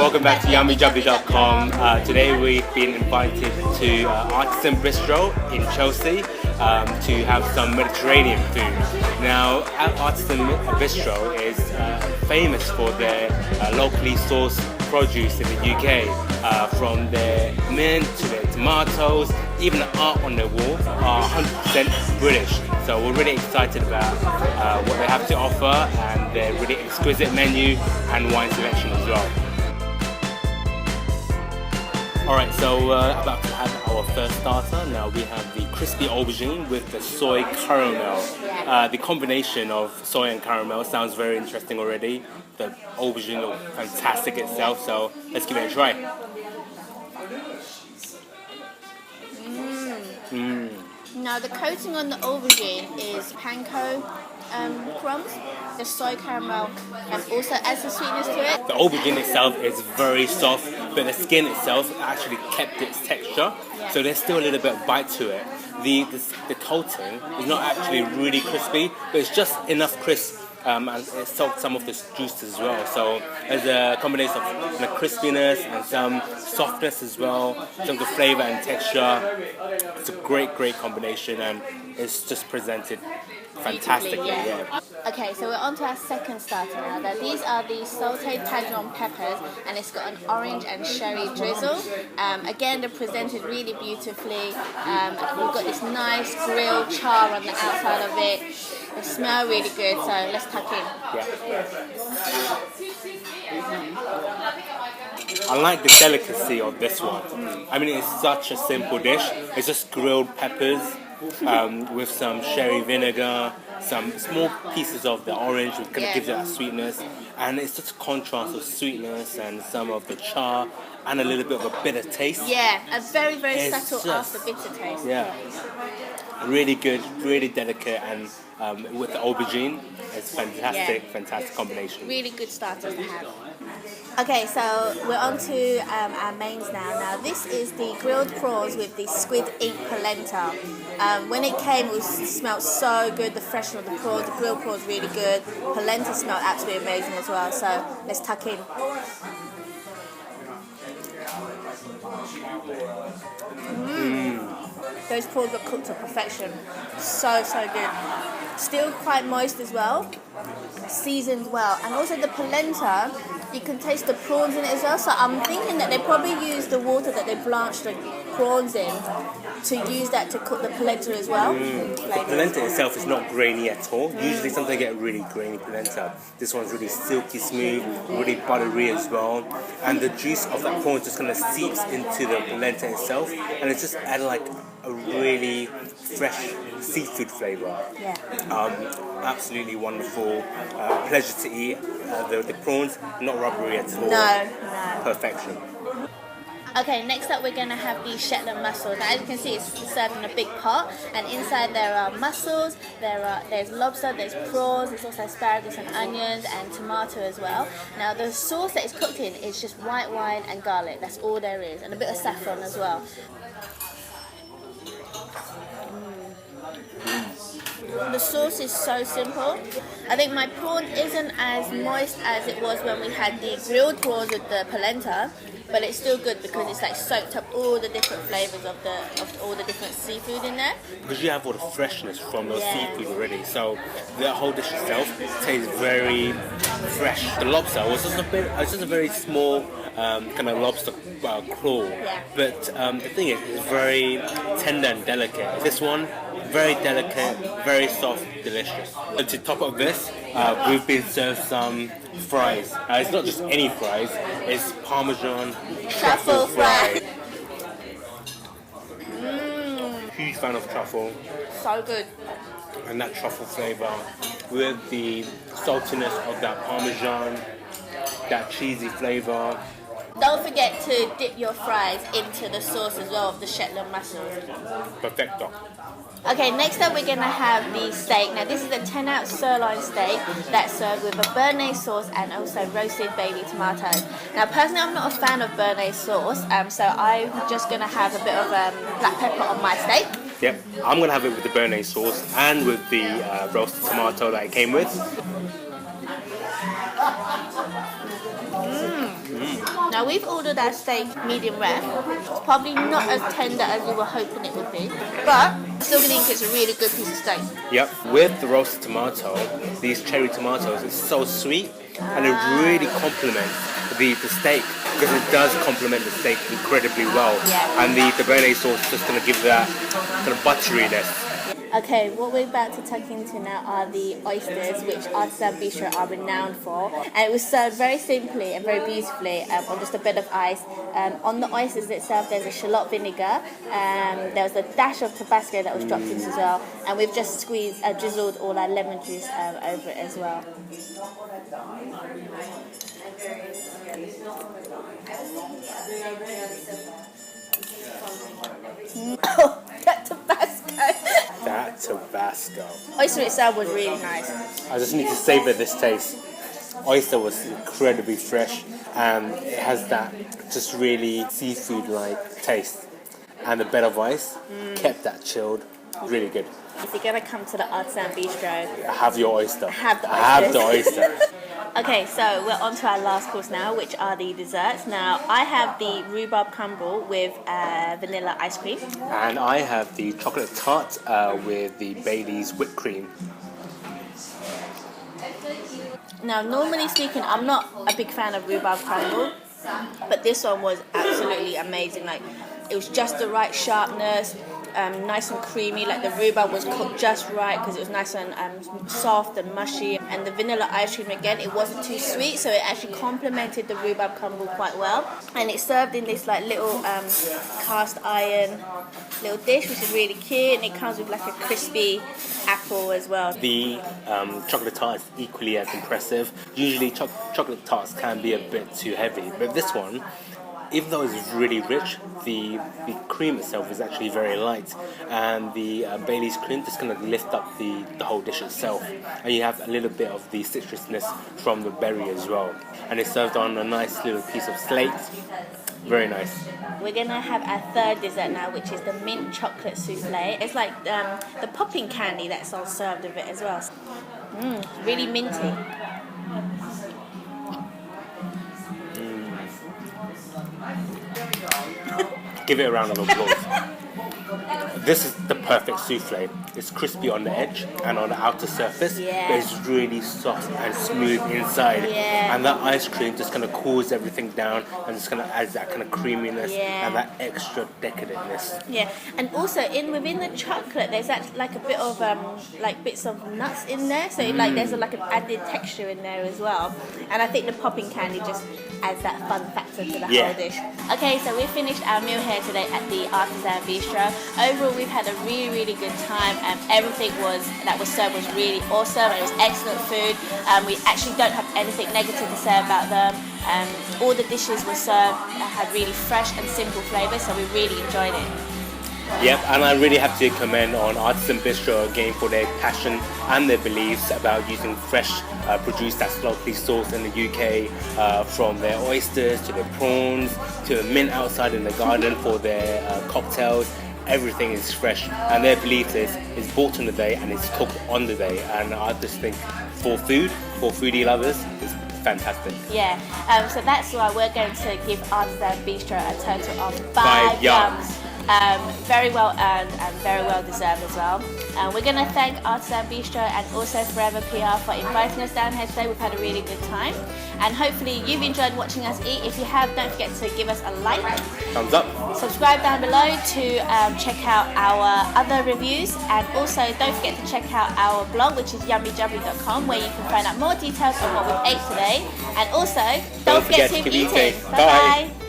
Welcome back to yummyjubbly.com. Today we've been invited to Artisan Bistro in Chelsea to have some Mediterranean food. Now, Artisan Bistro is famous for their locally sourced produce in the UK, from their mint to their tomatoes, even the art on their walls are 100% British. So we're really excited about what they have to offer and their really exquisite menu and wine selection as well. Alright, so about to have our first starter. Now we have the crispy aubergine with the soy caramel. The combination of soy and caramel sounds very interesting already. The aubergine looks fantastic itself, so let's give it a try. Now the coating on the aubergine is panko crumbs, the soy caramel, and also adds the sweetness to it. The aubergine itself is very soft, but the skin itself actually kept its texture, so there's still a little bit of bite to it. The coating is not actually really crispy, but it's just enough crisp. And it soaked some of the juices as well, so there's a combination of the crispiness and some softness as well, some of the flavour and texture. It's a great combination, and it's just presented fantastically. Yeah. Okay, so we're on to our second starter now. These are the sauteed Padron peppers, and it's got an orange and sherry drizzle. Again, they're presented really beautifully. We've got this nice grilled char on the outside of it. They smell really good, so let's tuck in. Yeah. I like the delicacy of this one. I mean, it's such a simple dish. It's just grilled peppers with some sherry vinegar, some small pieces of the orange, which kind of gives it that sweetness. And it's just a contrast of sweetness and some of the char and a little bit of a bitter taste. Yeah, a very subtle after bitter taste. Yeah. Really good, really delicate, and with the aubergine, it's fantastic combination. Really good starters to have. Okay, so we're on to our mains now. Now this is the grilled prawns with the squid ink polenta. When it came, it smelled so good. The freshness of the prawns, the grilled prawns really good. Polenta smelled absolutely amazing as well. So let's tuck in. Those prawns are cooked to perfection. So good. Still quite moist as well. Seasoned well. And also the polenta, you can taste the prawns in it as well. So I'm thinking that they probably use the water that they blanched the prawns in to use that to cook the polenta as well. The polenta itself is not grainy at all. Usually sometimes I get really grainy polenta. This one's really silky smooth, really buttery as well. And the juice of that prawn just kind of seeps into the polenta itself. And it's just added like a really fresh seafood flavour. Yeah. Absolutely wonderful. Pleasure to eat. The prawns, not rubbery at all. No. Perfection. Okay, next up we're going to have the Shetland mussels. Now, as you can see, it's served in a big pot, and inside there are mussels, there's lobster, there's prawns, there's also asparagus and onions and tomato as well. Now the sauce that it's cooked in is just white wine and garlic. That's all there is, and a bit of saffron as well. The sauce is so simple. I think my prawn isn't as moist as it was when we had the grilled prawns with the polenta, but it's still good because it's like soaked up all the different flavours of all the different seafood in there. Because you have all the freshness from those seafood already, so the whole dish itself tastes very fresh. The lobster was just a very small kind of lobster claw, but the thing is, it's very tender and delicate. This one, very delicate, very soft, delicious. And to top up this, we've been served some fries. It's not just any fries, it's Parmesan truffle fries. Huge fan of truffle. So good. And that truffle flavour with the saltiness of that Parmesan, that cheesy flavour. Don't forget to dip your fries into the sauce as well of the Shetland mussels. Perfecto. Okay, next up we're going to have the steak. Now this is a 10-ounce sirloin steak that's served with a béarnaise sauce and also roasted baby tomatoes. Now personally I'm not a fan of béarnaise sauce, so I'm just going to have a bit of black pepper on my steak. Yep, I'm going to have it with the béarnaise sauce and with the roasted tomato that it came with. Now we've ordered our steak medium rare. It's probably not as tender as we were hoping it would be, but I still think it's a really good piece of steak. Yep, with the roasted tomato, these cherry tomatoes, it's so sweet and it really complements the steak because it does complement the steak incredibly well. Yeah. And the béarnaise sauce is just going to give that kind of butteriness. Okay, what we're about to tuck into now are the oysters, which Artisan Bistro are renowned for. And it was served very simply and very beautifully on just a bed of ice. On the oysters itself, there's a shallot vinegar. There was a dash of Tabasco that was dropped in as well. And we've just drizzled all our lemon juice over it as well. Oh, that Tabasco! That Tabasco. Oyster itself was really nice. I just need to savor this taste. Oyster was incredibly fresh and it has that just really seafood-like taste. And the bed of ice kept that chilled. Really good. If you're going to come to the Artisan Bistro, Have your oyster. Have the Have the oyster. Okay, so we're on to our last course now, which are the desserts. Now, I have the rhubarb crumble with vanilla ice cream. And I have the chocolate tart with the Bailey's whipped cream. Now, normally speaking, I'm not a big fan of rhubarb crumble, but this one was absolutely amazing. Like, it was just the right sharpness, nice and creamy. Like the rhubarb was cooked just right because it was nice and soft and mushy. And the vanilla ice cream, again, it wasn't too sweet, so it actually complemented the rhubarb crumble quite well. And it's served in this like little cast iron little dish, which is really cute, and it comes with like a crispy apple as well. The chocolate tart is equally as impressive. Usually chocolate tarts can be a bit too heavy, but this one, even though it's really rich, the cream itself is actually very light, and the Bailey's cream just going to lift up the whole dish itself, and you have a little bit of the citrusness from the berry as well, and it's served on a nice little piece of slate. Very nice. We're going to have our third dessert now, which is the mint chocolate souffle. It's like the popping candy that's all served with it as well. Really minty. Give it a round of applause. This is the perfect souffle. It's crispy on the edge and on the outer surface, but it's really soft and smooth inside. And that ice cream just kind of cools everything down and just kind of adds that kind of creaminess and that extra decadentness. Yeah, and also within the chocolate, there's actually like a bit of like bits of nuts in there, so like there's like an added texture in there as well. And I think the popping candy just adds that fun factor to the whole dish. Okay, so we finished our meal here today at the Artisan Bistro. Overall, we've had a really, really good time, and everything that was served was really awesome. It was excellent food. We actually don't have anything negative to say about them. All the dishes were served had really fresh and simple flavours, so we really enjoyed it. Yep, and I really have to commend on Artisan Bistro again for their passion and their beliefs about using fresh produce that's locally sourced in the UK, from their oysters to their prawns to the mint outside in the garden for their cocktails. Everything is fresh, and their belief is it's bought on the day and it's cooked on the day. And I just think for foodie lovers, it's fantastic. Yeah, so that's why we're going to give Artisan Bistro a total of 5 yums. Very well earned and very well deserved as well. We're going to thank Artisan Bistro and also Forever PR for inviting us down here today. We've had a really good time, and hopefully you've enjoyed watching us eat. If you have, don't forget to give us a like, thumbs up, subscribe down below to check out our other reviews, and also don't forget to check out our blog, which is yummyjubby.com, where you can find out more details on what we ate today. And also don't forget to keep eating. Bye bye.